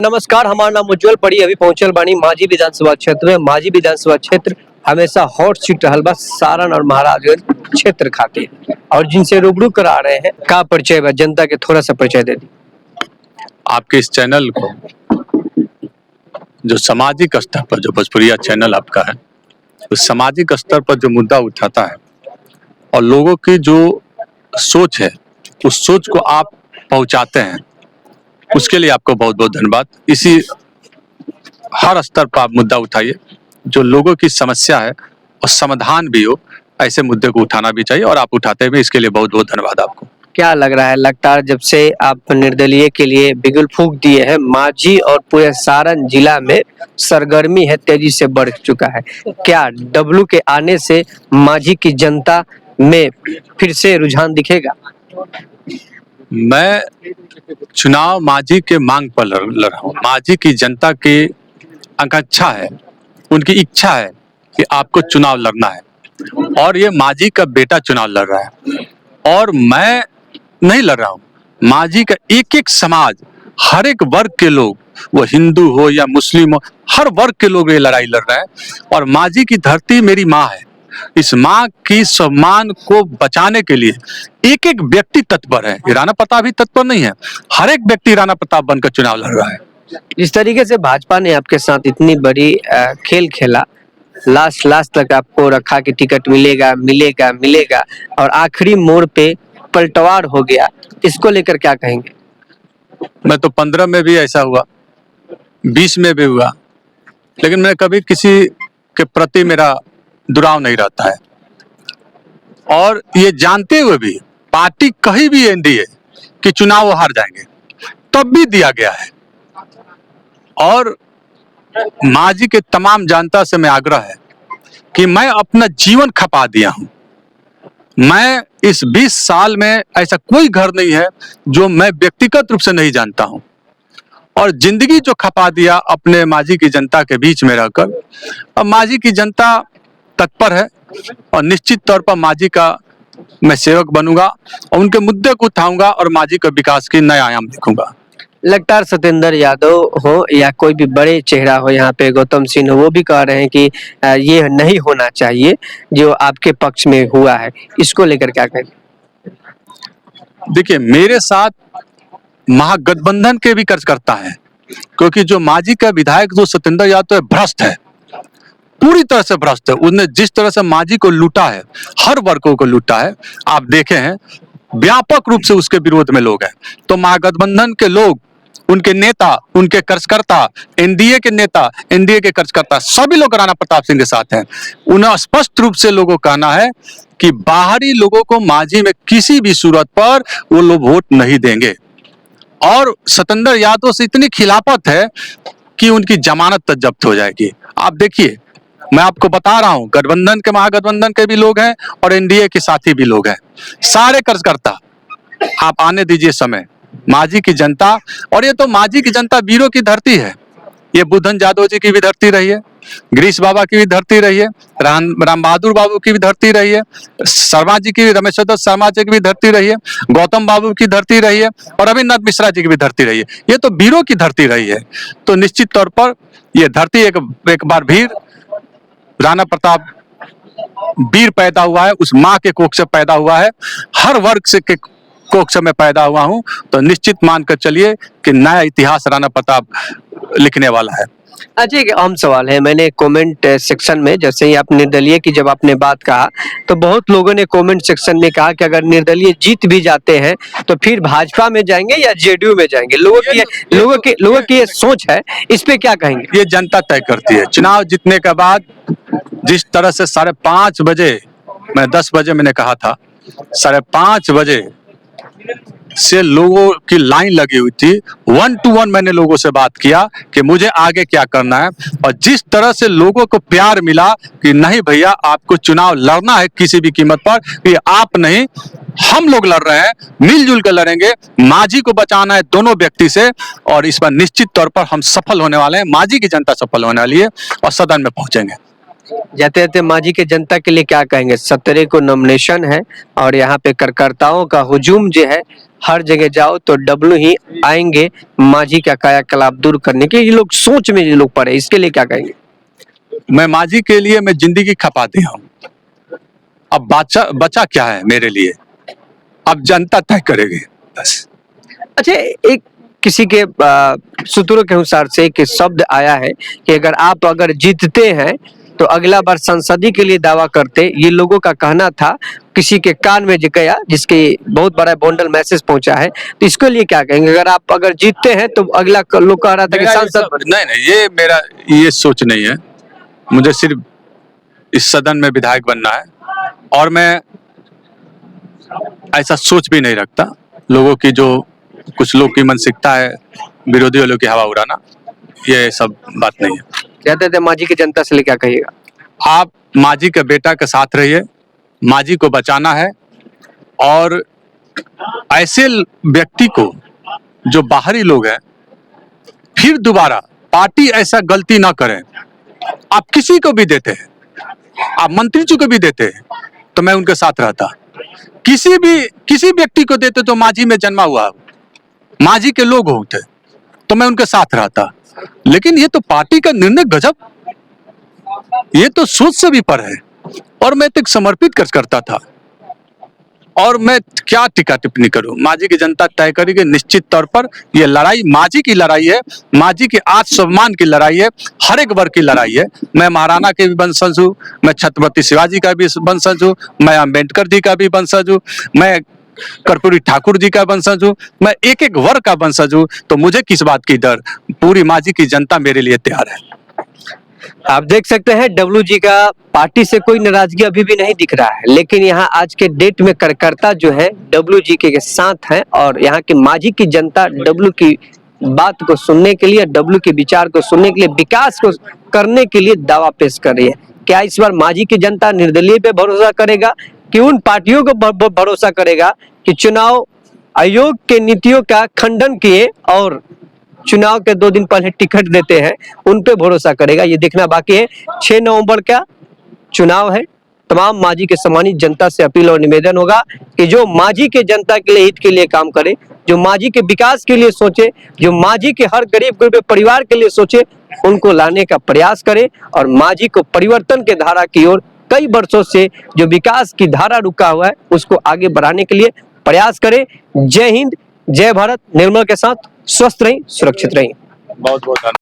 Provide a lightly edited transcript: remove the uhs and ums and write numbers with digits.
नमस्कार, हमारा नाम उज्जवल पड़ी अभी पहुंचल बानी मांझी विधानसभा क्षेत्र में। मांझी विधानसभा क्षेत्र हमेशा हॉट सीट रहल बा सारण और महाराजगंज क्षेत्र खातिर, और जिनसे रूबरू करा रहे हैं का परिचय बा जनता के थोड़ा सा परिचय दे दी। आपके इस चैनल को जो सामाजिक स्तर पर जो भोजपुरिया चैनल आपका है, उस सामाजिक स्तर पर जो मुद्दा उठाता है और लोगों की जो सोच है उस सोच को आप पहुंचाते हैं, उसके लिए आपको बहुत बहुत धन्यवाद। इसी हर स्तर पर आप मुद्दा उठाइए, जो लोगों की समस्या है और समाधान भी हो, ऐसे मुद्दे को उठाना भी चाहिए और आप उठाते भी, इसके लिए बहुत बहुत धन्यवाद आपको। क्या लग रहा है, लगातार जब से आप निर्दलीय के लिए बिगुल फूंक दिए हैं, मांझी और पूरे सारण जिला में सरगर्मी है तेजी से बढ़ चुका है। क्या डब्लू के आने से मांझी की जनता में फिर से रुझान दिखेगा? मैं चुनाव मांझी के मांग पर लड़ रहा हूँ। मांझी की जनता की आकांक्षा है, उनकी इच्छा है कि आपको चुनाव लड़ना है, और ये मांझी का बेटा चुनाव लड़ रहा है और मैं नहीं लड़ रहा हूँ। मांझी का एक एक समाज, हर एक वर्ग के लोग, वो हिंदू हो या मुस्लिम हो, हर वर्ग के लोग ये लड़ाई लड़ रहे हैं। और मांझी की धरती मेरी माँ है। इस माँ की सम्मान को बचाने के लिए एक एक व्यक्ति तत्पर है। राणा प्रताप भी तत्पर नहीं है, हर एक व्यक्ति राणा प्रताप बनकर चुनाव लड़ रहा है। जिस तरीके से भाजपा ने आपके साथ इतनी बड़ी खेल खेला, लास्ट तक आपको रखा कि टिकट मिलेगा मिलेगा मिलेगा, और आखिरी मोड़ पे पलटवार हो गया, इसको लेकर क्या कहेंगे? मैं तो 15 में भी ऐसा हुआ, 20 में भी हुआ, लेकिन मैं कभी किसी के प्रति मेरा दुराव नहीं रहता है। और ये जानते हुए भी पार्टी कहीं भी एनडीए कि चुनाव वो हार जाएंगे, तब भी दिया गया है। और मांझी के तमाम जनता से मैं आग्रह है कि मैं अपना जीवन खपा दिया हूं। मैं इस 20 साल में ऐसा कोई घर नहीं है जो मैं व्यक्तिगत रूप से नहीं जानता हूं, और जिंदगी जो खपा दिया अपने मांझी की जनता के बीच में रहकर। अब मांझी की जनता तत्पर है और निश्चित तौर पर मांझी का मैं सेवक बनूंगा और उनके मुद्दे को उठाऊंगा और मांझी का विकास की नया आयाम देखूंगा। लगातार सत्येंद्र यादव हो या कोई भी बड़े चेहरा हो, यहाँ पे गौतम सिंह हो, वो भी कह रहे हैं कि ये नहीं होना चाहिए जो आपके पक्ष में हुआ है, इसको लेकर क्या कहेंगे? देखिए, मेरे साथ महागठबंधन के भी कार्यकर्ता है, क्योंकि जो मांझी का विधायक जो सत्येंद्र यादव है, भ्रष्ट है, पूरी तरह से भ्रष्ट है। उसने जिस तरह से मांझी को लूटा है, हर वर्गों को लूटा है, आप देखे हैं, व्यापक रूप से उसके विरोध में लोग हैं। तो महागठबंधन के लोग, उनके नेता, उनके कार्यकर्ता, एनडीए के नेता, एनडीए के कार्यकर्ता, सभी लोग राणा प्रताप सिंह के साथ हैं। उन्हें स्पष्ट रूप से लोगों का कहना है कि बाहरी लोगों को मांझी में किसी भी सूरत पर वो लोग वोट नहीं देंगे। और सत्येंद्र यादव से इतनी खिलाफत है कि उनकी जमानत तक जब्त हो जाएगी। आप देखिए, मैं आपको बता रहा हूं, गठबंधन के, महागठबंधन के भी लोग हैं और एनडीए के साथी भी लोग हैं, सारे कार्यकर्ता। आप आने दीजिए समय, मांझी की जनता, और ये तो मांझी की जनता वीरों की धरती है। ये बुद्धन जादव जी की भी धरती रही है, गिरीश बाबा की भी धरती रही है, राम बहादुर बाबू की भी धरती रही है, शर्मा जी की, रमेश शर्मा जी की भी धरती रही है, गौतम बाबू की धरती रही है, और अविनाथ मिश्रा जी की भी धरती रही है। ये तो वीरों की धरती रही है। तो निश्चित तौर पर यह धरती एक बार वीर राणा प्रताप वीर पैदा हुआ है, उस माँ के कोख से पैदा हुआ है, हर वर्ग से के कोख से मैं पैदा हुआ हूं। तो निश्चित मानकर चलिए कि नया इतिहास राणा प्रताप लिखने वाला है। अच्छा, एक आम सवाल है, मैंने कमेंट सेक्शन में, जैसे ही आप निर्दलीय की जब आपने बात कहा, तो बहुत लोगों ने कमेंट सेक्शन में कहा कि अगर निर्दलीय जीत भी जाते हैं तो फिर भाजपा में जाएंगे या जेडीयू में जाएंगे। लोगों की ये सोच है, इस पे क्या कहेंगे? ये जनता तय करती है। चुनाव जीतने के बाद जिस तरह से 5:30 बजे, मैं 10 बजे मैंने कहा था, 5:30 बजे से लोगों की लाइन लगी हुई थी। 1 to 1 मैंने लोगों से बात किया कि मुझे आगे क्या करना है, और जिस तरह से लोगों को प्यार मिला कि नहीं भैया, आपको चुनाव लड़ना है किसी भी कीमत पर, कि आप नहीं, हम लोग लड़ रहे हैं, मिलजुल कर लड़ेंगे, मांझी को बचाना है दोनों व्यक्ति से, और इस पर निश्चित तौर पर हम सफल होने वाले हैं। मांझी की जनता सफल होने वाली है और सदन में पहुंचेंगे। जाते जाते मांझी के जनता के लिए क्या कहेंगे? 17 को नॉमिनेशन है और यहाँ पे कार्यकर्ताओं का हुजूम जो है हर जगह जाओ तो डब्लू ही आएंगे मांझी का कायाकल्प दूर करने के। ये लोग सोच में ये लोग पड़े, इसके लिए क्या कहेंगे? मैं मांझी के लिए मैं जिंदगी खपा दिया हूँ। अब बचा क्या है मेरे लिए, अब जनता तय करेगी बस। अच्छा, एक किसी के सूत्रों के अनुसार से एक शब्द आया है कि अगर जीतते हैं तो अगला बार संसदीय के लिए दावा करते। ये लोगों का कहना था, किसी के कान में गया, जिसके बहुत बड़ा बंडल मैसेज पहुंचा है। तो इसके लिए क्या कहेंगे? अगर जीतते हैं तो अगला लोग कह रहा था कि सांसद। नहीं, ये मेरा ये सोच नहीं है। मुझे सिर्फ इस सदन में विधायक बनना है और मैं ऐसा सोच भी नहीं रखता। लोगों की जो कुछ लोग की मानसिकता है, विरोधी वालों की हवा उड़ाना, ये सब बात नहीं है। कहते थे मांझी की जनता से लिए क्या कहिएगा? आप मांझी के बेटा के साथ रहिए, मांझी को बचाना है और ऐसे व्यक्ति को जो बाहरी लोग हैं, फिर दोबारा पार्टी ऐसा गलती ना करे। आप किसी को भी देते हैं, आप मंत्री जी को भी देते हैं तो मैं उनके साथ रहता। किसी व्यक्ति को देते तो मांझी में जन्मा हुआ मांझी के लोग होते तो मैं उनके साथ रहता। लेकिन ये तो पार्टी का निर्णय गजब, ये तो सोच से भी पर है। और मैं तो एक समर्पित करता था और मैं क्या टीका टिप्पणी करूं। मांझी की जनता तय करेगी निश्चित तौर पर। ये लड़ाई मांझी की लड़ाई है, मांझी के आत्मसम्मान की लड़ाई है, हर एक वर्ग की लड़ाई है। मैं महाराणा के भी वंशज हूँ, मैं छत्रपति शिवाजी का भी वंशज हूँ, मैं अम्बेडकर जी का भी वंशज हूँ, मैं कर्पूरी ठाकुर जी का वंशज हूँ, मैं एक एक वर्ग का वंशज हूँ। तो मुझे किस बात की डर, पूरी मांझी की जनता मेरे लिए तैयार है। आप देख सकते हैं डब्लू जी का पार्टी से कोई नाराजगी अभी भी नहीं दिख रहा है, लेकिन यहाँ आज के डेट में कार्यकर्ता जो है डब्लू जी के साथ हैं और यहाँ की मांझी की जनता डब्लू की बात को सुनने के लिए, डब्लू के विचार को सुनने के लिए, विकास को करने के लिए दावा पेश कर रही है। क्या इस बार मांझी की जनता निर्दलीय पे भरोसा करेगा कि उन पार्टियों को भरोसा करेगा कि चुनाव आयोग के नीतियों का खंडन किए और चुनाव के 2 दिन पहले टिकट देते हैं, उन पे भरोसा करेगा? ये देखना बाकी है। 6 नवंबर का चुनाव है। तमाम मांझी के सम्मानित जनता से अपील और निवेदन होगा कि जो मांझी के जनता के लिए, हित के लिए काम करे, जो मांझी के विकास के लिए सोचे, जो मांझी के हर गरीब गुरबे परिवार के लिए सोचे, उनको लाने का प्रयास करे और मांझी को परिवर्तन के धारा की ओर, कई वर्षों से जो विकास की धारा रुका हुआ है उसको आगे बढ़ाने के लिए प्रयास करे। जय हिंद, जय भारत। निर्मल के साथ स्वस्थ रहिए, सुरक्षित रहिए। बहुत बहुत